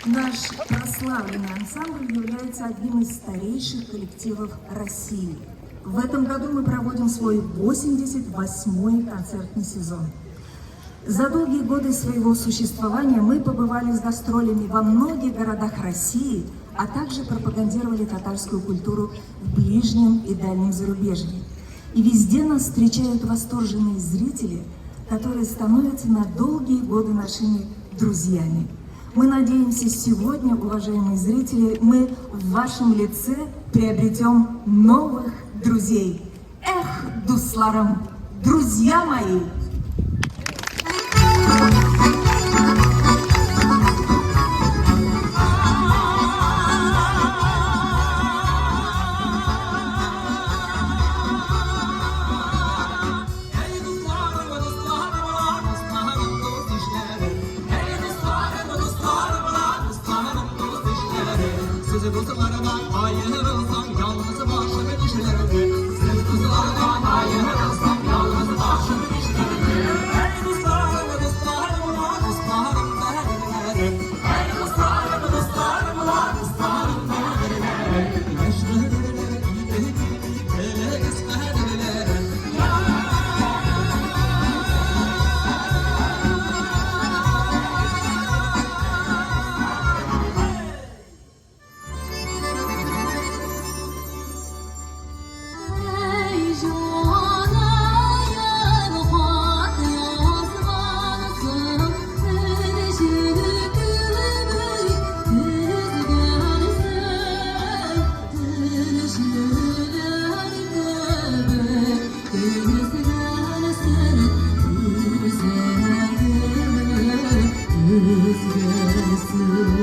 Наш прославленный ансамбль является одним из старейших коллективов России. В этом году мы проводим свой 88-й концертный сезон. За долгие годы своего существования мы побывали с гастролями во многих городах России, а также пропагандировали татарскую культуру в ближнем и дальнем зарубежье. И везде нас встречают восторженные зрители, которые становятся на долгие годы нашими друзьями. Мы надеемся, сегодня, уважаемые зрители, мы в вашем лице приобретем новых друзей. Эх, дусларам, друзья мои! Sizi dostlarına ayırırsam yalnız başımı dişlerim. Sizi dostlarına ayırırsam yalnız başımı dişlerim. Ey dostlarım, dostlarım, dostlarım derler. Ey dostlarım, dostlarım, dostlarım derler. Yaşlılar gidip esmerler. Rüzgarsın